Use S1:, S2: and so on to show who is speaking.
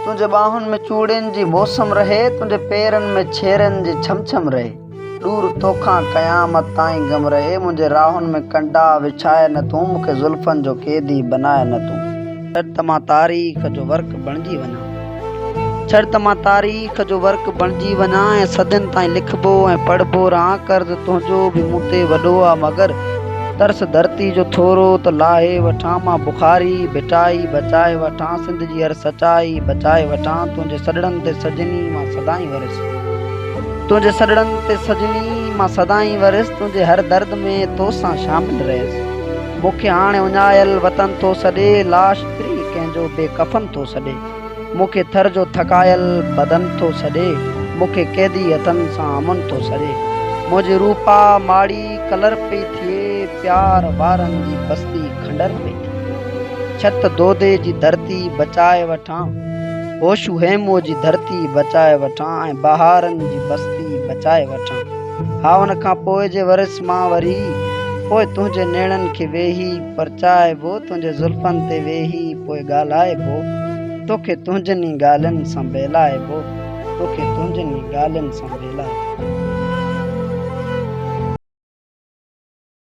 S1: तुझे बाहुन में चूड़िन जी मौसम रहे, तुझे पेरन में छेरन जी छम छम रहे। दूर तोखा कयामत ताईं गम रहे, मुझे राहुन में कंडा विछाए न तू, मुखे जुल्फन जो कैदी बनाए न तू। छड़ तमां तारीख़ जो वर्क बणजी वञा, छड़ तमां तारीख़ जो वर्क बणजी वञा, ऐं सदियुनि ताईं लिखबो ऐं पढ़बो रहां। कर्ज़ तुंहिंजो बि मूं ते वॾो आ मगर, तरस धरती जो थोरो त लाहे वठां। मां बुखारी भिटाई बचाए वठां, सिंध जी हर सचाई बचाए वठां। तुंहिंजे सॾड़नि ते सजनी मां सदाईं वरसि, तुंहिंजे सॾड़नि ते सजनी मां सदाईं वरसि। तुंहिंजे हर दर्द में तोसां शामिल रहियसि। मूंखे हाणे उञायल वतन थो सॾे, लाश प्री कंहिंजो बेकफन थो सॾे। मूंखे थर जो थकायल बदन थो सॾे, मूंखे कैदी हथनि सां अमन थो सॾे। मुंहिंजी रूपा माड़ी कलर पई थिए, प्यार वारनि जी बस्ती खंडर पई थिए। छत दोदे जी धरती बचाए वठां, होशू हेमो जी धरती बचाए वठां, ऐं बहारनि जी बस्ती बचाए वठां। हावन खां पोइ जे वरस मां वरी, पोइ तुंहिंजे नेणनि खे वेही परचाइबो, तुंहिंजे जुल्फनि ते वेही पोइ ॻाल्हाइबो। तोखे तुंहिंजनि ॻाल्हियुनि सां बहलाइबो, तोखे तुंहिंजनि ॻाल्हियुनि सां बहलाइबो।